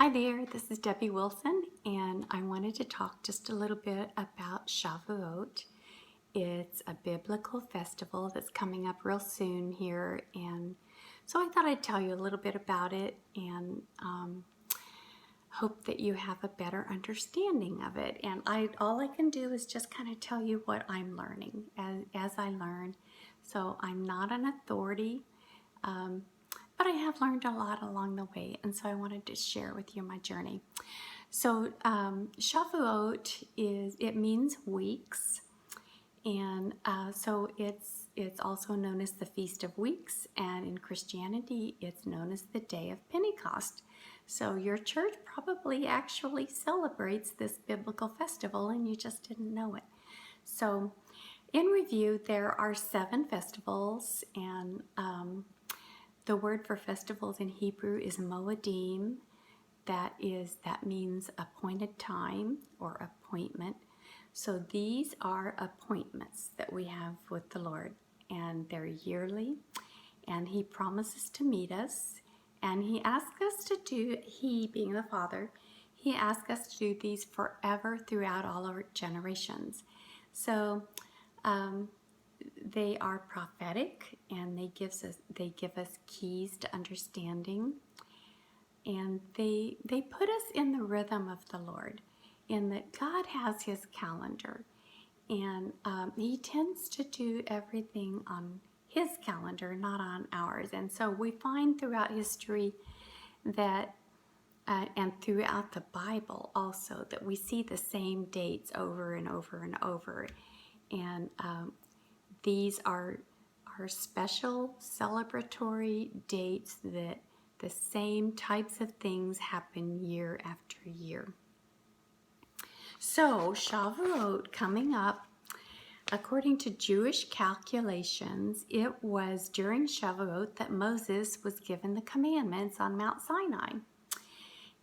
Hi there, this is Debbie Wilson, and I wanted to talk just a little bit about Shavuot. It's a biblical festival that's coming up real soon here, and so I thought I'd tell you a little bit about it and hope that you have a better understanding of it. And all I can do is just kind of tell you what I'm learning as I learn. So I'm not an authority. But I have learned a lot along the way, and so I wanted to share with you my journey. So Shavuot means weeks, and so it's also known as the Feast of Weeks, and in Christianity it's known as the Day of Pentecost. So your church probably actually celebrates this biblical festival, and you just didn't know it. So in review, there are 7 festivals, and the word for festivals in Hebrew is moedim. That means appointed time or appointment. So these are appointments that we have with the Lord, and they're yearly, and He promises to meet us, and He asks us to do, He being the Father, He asks us to do these forever throughout all our generations. So they are prophetic, and they give us keys to understanding, and they put us in the rhythm of the Lord, in that God has His calendar, and He tends to do everything on His calendar, not on ours. And so we find throughout history that and throughout the Bible also, that we see the same dates over and over and over, and these are special celebratory dates that the same types of things happen year after year. So Shavuot coming up, according to Jewish calculations, it was during Shavuot that Moses was given the commandments on Mount Sinai.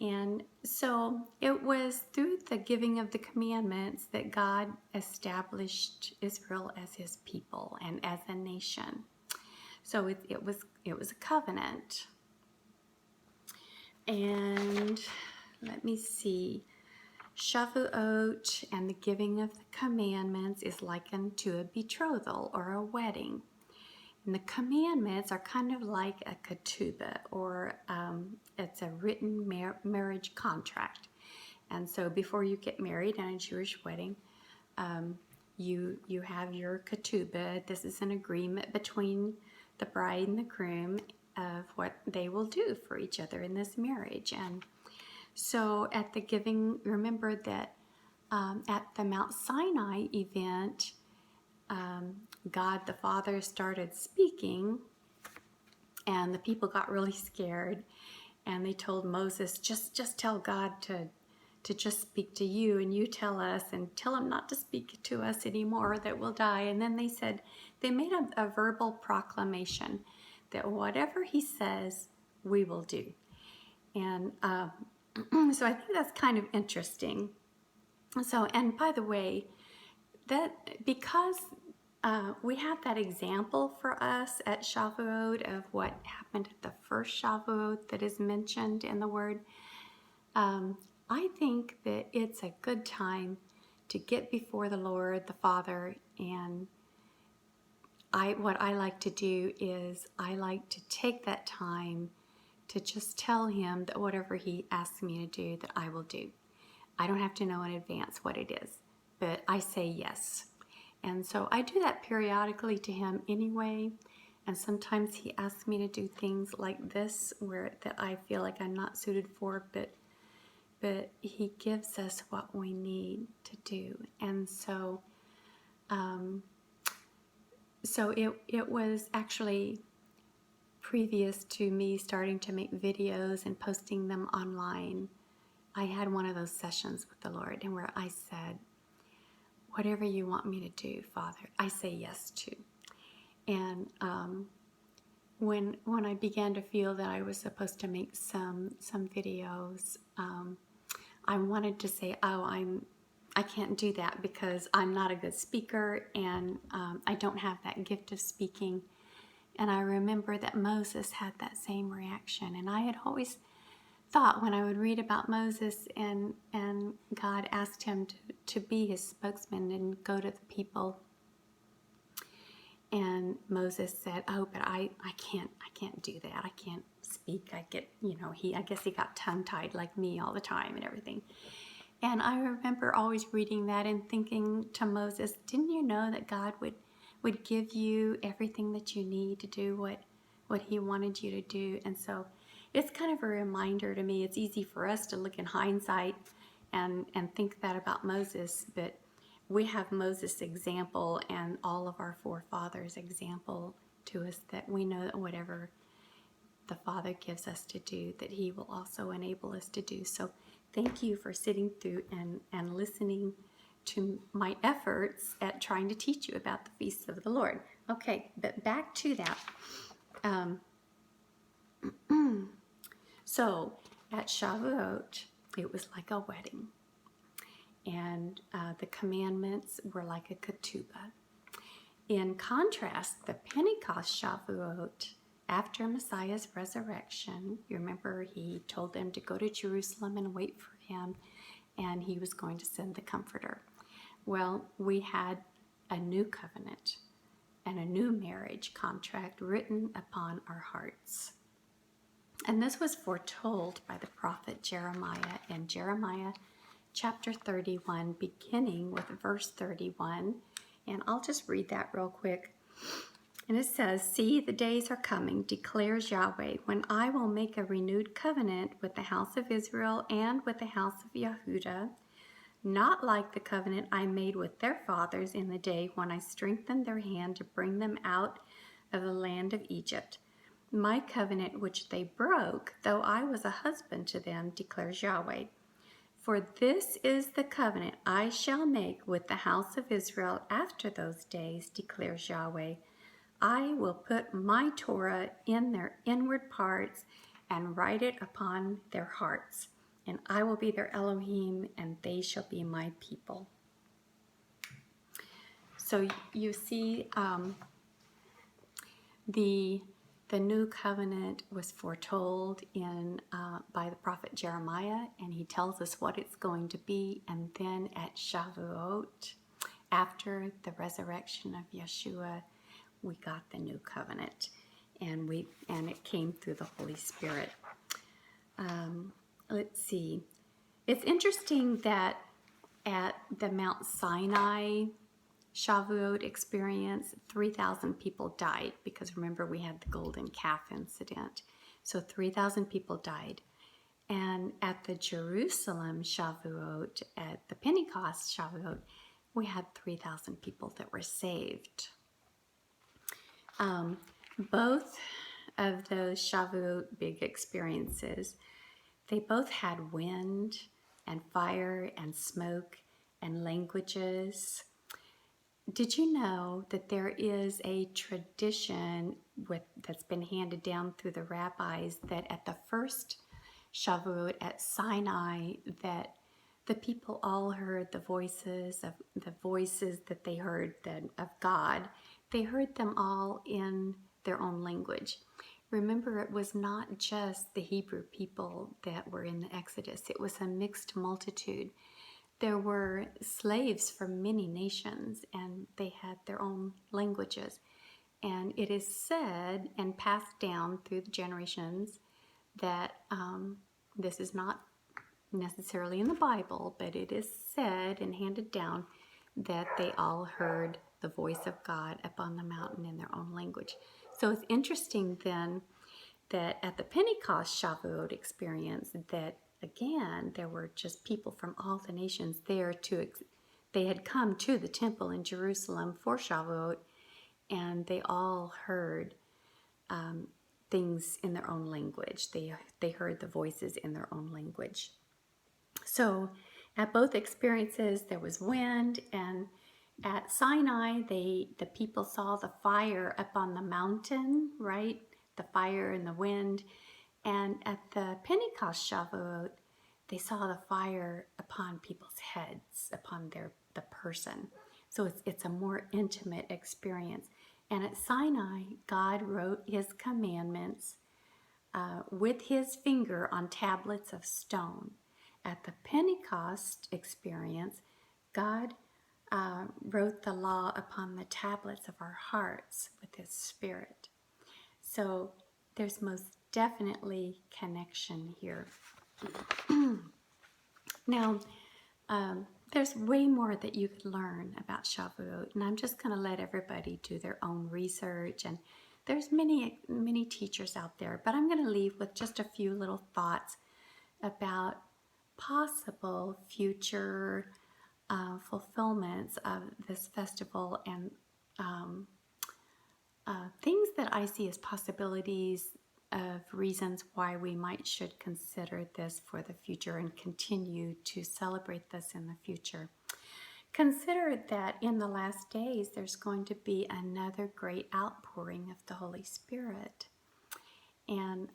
And so it was through the giving of the commandments that God established Israel as His people and as a nation. So it was a covenant. And let me see. Shavuot and the giving of the commandments is likened to a betrothal or a wedding. And the commandments are kind of like a ketubah, or it's a written marriage contract. And so before you get married in a Jewish wedding, you have your ketubah. This is an agreement between the bride and the groom of what they will do for each other in this marriage. And so at the giving, remember that at the Mount Sinai event, God the Father started speaking, and the people got really scared, and they told Moses, just tell God to just speak to you, and you tell us, and tell him not to speak to us anymore, that we'll die. And then they made a verbal proclamation that whatever he says, we will do. And so I think that's kind of interesting. So, and by the way, that because we have that example for us at Shavuot of what happened at the first Shavuot that is mentioned in the Word, I think that it's a good time to get before the Lord, the Father, and what I like to do is I like to take that time to just tell Him that whatever He asks me to do, that I will do. I don't have to know in advance what it is, but I say yes. And so I do that periodically to Him anyway, and sometimes He asks me to do things like this that I feel like I'm not suited for, but He gives us what we need to do. And so it was actually previous to me starting to make videos and posting them online. I had one of those sessions with the Lord, and where I said, whatever you want me to do, Father, I say yes to. And when I began to feel that I was supposed to make some videos, I wanted to say, I can't do that because I'm not a good speaker, and I don't have that gift of speaking. And I remember that Moses had that same reaction, and I had always thought when I would read about Moses and God asked him to be his spokesman and go to the people. And Moses said, "Oh, but I can't do that. I can't speak. I guess he got tongue-tied like me all the time and everything." And I remember always reading that and thinking to Moses, didn't you know that God would give you everything that you need to do what he wanted you to do? And so it's kind of a reminder to me. It's easy for us to look in hindsight and think that about Moses, but we have Moses' example and all of our forefathers' example to us, that we know that whatever the Father gives us to do, that he will also enable us to do. So thank you for sitting through and listening to my efforts at trying to teach you about the feasts of the Lord. Okay, but back to that. So at Shavuot, it was like a wedding. And the commandments were like a ketubah. In contrast, the Pentecost Shavuot, after Messiah's resurrection, you remember he told them to go to Jerusalem and wait for him, and he was going to send the Comforter. Well, we had a new covenant and a new marriage contract written upon our hearts. And this was foretold by the prophet Jeremiah in Jeremiah chapter 31, beginning with verse 31. And I'll just read that real quick. And it says, "See, the days are coming, declares Yahweh, when I will make a renewed covenant with the house of Israel and with the house of Yehudah, not like the covenant I made with their fathers in the day when I strengthened their hand to bring them out of the land of Egypt. My covenant which they broke, though I was a husband to them, declares Yahweh. For this is the covenant I shall make with the house of Israel after those days, declares Yahweh. I will put my Torah in their inward parts and write it upon their hearts. And I will be their Elohim, and they shall be my people." So you see, the new covenant was foretold by the prophet Jeremiah, and he tells us what it's going to be. And then at Shavuot, after the resurrection of Yeshua, we got the new covenant, and it came through the Holy Spirit. Let's see. It's interesting that at the Mount Sinai Shavuot experience, 3,000 people died, because remember we had the golden calf incident. So 3,000 people died. And at the Jerusalem Shavuot, at the Pentecost Shavuot, we had 3,000 people that were saved. Both of those Shavuot big experiences, they both had wind and fire and smoke and languages. Did you know that there is a tradition that's been handed down through the rabbis, that at the first Shavuot at Sinai, that the people all heard the voices that they heard of God. They heard them all in their own language. Remember, it was not just the Hebrew people that were in the Exodus. It was a mixed multitude. There were slaves from many nations, and they had their own languages. And it is said and passed down through the generations that this is not necessarily in the Bible, but it is said and handed down that they all heard the voice of God up on the mountain in their own language. So it's interesting then that at the Pentecost Shavuot experience, that again, there were just people from all the nations there they had come to the temple in Jerusalem for Shavuot, and they all heard things in their own language. They heard the voices in their own language. So at both experiences, there was wind, and at Sinai, the people saw the fire up on the mountain, right? The fire and the wind. And at the Pentecost Shavuot, they saw the fire upon people's heads, upon the person. So it's a more intimate experience. And at Sinai, God wrote his commandments with his finger on tablets of stone. At the Pentecost experience, God wrote the law upon the tablets of our hearts with his Spirit. So there's most definitely connection here. Now, there's way more that you could learn about Shavuot, and I'm just going to let everybody do their own research. And there's many teachers out there, but I'm going to leave with just a few little thoughts about possible future fulfillments of this festival, and things that I see as possibilities of reasons why we should consider this for the future and continue to celebrate this in the future. Consider that in the last days there's going to be another great outpouring of the Holy Spirit. And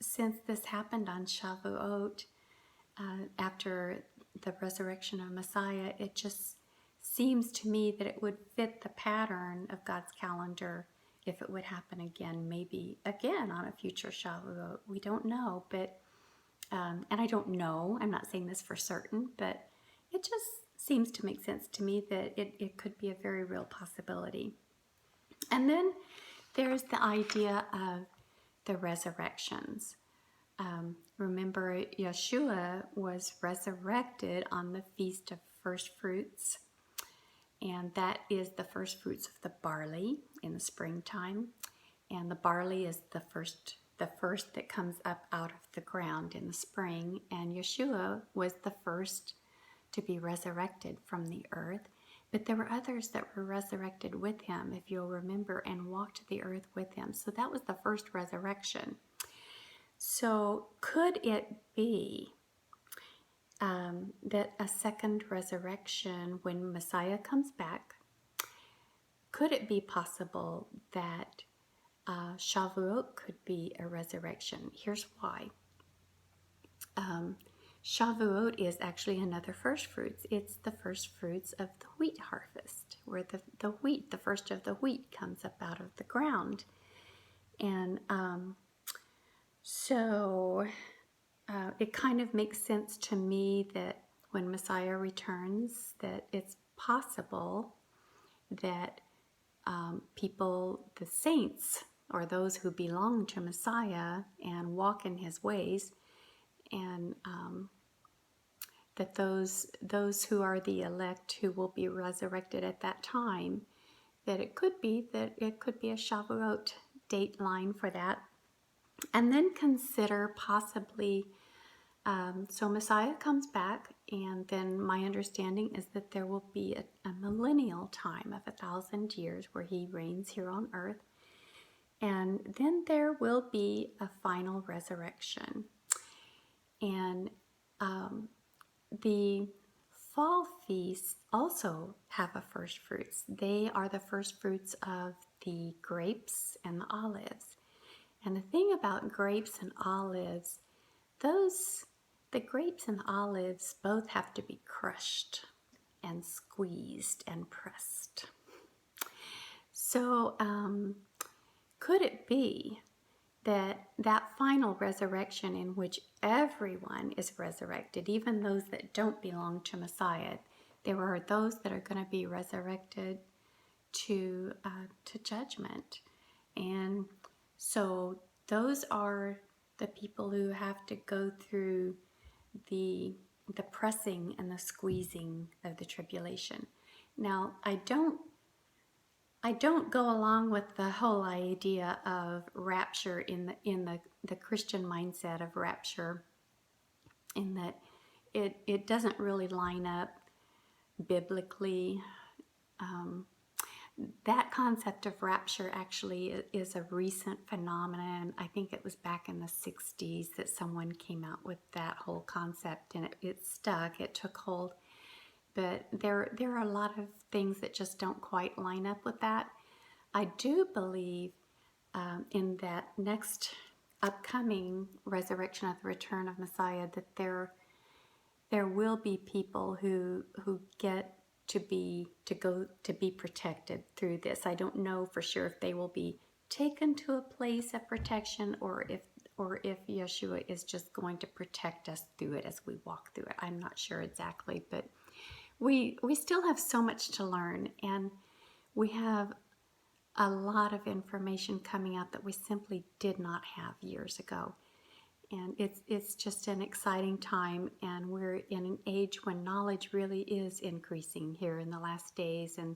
since this happened on Shavuot, after the resurrection of Messiah, it just seems to me that it would fit the pattern of God's calendar if it would happen again, maybe again on a future Shavuot. We don't know, but, and I don't know, I'm not saying this for certain, but it just seems to make sense to me that it could be a very real possibility. And then there's the idea of the resurrections. Remember, Yeshua was resurrected on the Feast of First Fruits, and that is the first fruits of the barley in the springtime. And the barley is the first that comes up out of the ground in the spring. And Yeshua was the first to be resurrected from the earth. But there were others that were resurrected with him, if you'll remember, and walked the earth with him. So that was the first resurrection. So could it be that a second resurrection, when Messiah comes back, could it be possible that Shavuot could be a resurrection? Here's why. Shavuot is actually another first fruits. It's the first fruits of the wheat harvest, where the wheat, the first of the wheat, comes up out of the ground. And so it kind of makes sense to me that when Messiah returns, that it's possible that people, the saints, or those who belong to Messiah and walk in his ways, and that those who are the elect who will be resurrected at that time, that it could be a Shavuot date line for that. And then consider possibly, so Messiah comes back, and then my understanding is that there will be a millennial time of 1,000 years where he reigns here on earth. And then there will be a final resurrection. And the fall feasts also have a first fruits. They are the first fruits of the grapes and the olives. And the thing about grapes and olives, the grapes and olives both have to be crushed and squeezed and pressed. So could it be that final resurrection in which everyone is resurrected, even those that don't belong to Messiah, there are those that are going to be resurrected to judgment. And so those are the people who have to go through the pressing and the squeezing of the tribulation. Now, I don't go along with the whole idea of rapture in the Christian mindset of rapture, in that it doesn't really line up biblically. That concept of rapture actually is a recent phenomenon. I think it was back in the 60s that someone came out with that whole concept, and it stuck, it took hold. But there are a lot of things that just don't quite line up with that. I do believe in that next upcoming resurrection at the return of Messiah, that there will be people who get to be protected through this. I don't know for sure if they will be taken to a place of protection, or if or if Yeshua is just going to protect us through it as we walk through it. I'm not sure exactly, but we still have so much to learn, and we have a lot of information coming out that we simply did not have years ago. And it's just an exciting time, and we're in an age when knowledge really is increasing here in the last days. And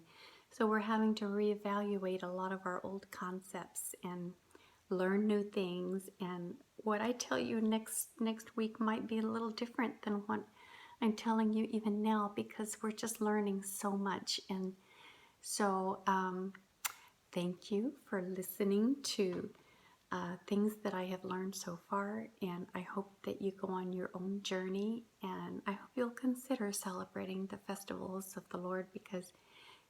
so we're having to reevaluate a lot of our old concepts and learn new things. And what I tell you next week might be a little different than what I'm telling you even now, because we're just learning so much. And so thank you for listening to things that I have learned so far, and I hope that you go on your own journey, and I hope you'll consider celebrating the festivals of the Lord, because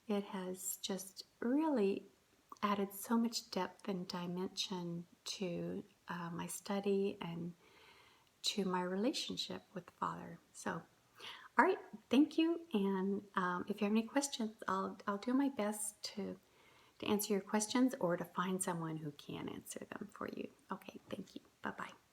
it has just really added so much depth and dimension to my study and to my relationship with the Father. So, all right, thank you, and if you have any questions, I'll do my best to answer your questions or to find someone who can answer them for you. Okay, thank you. Bye-bye.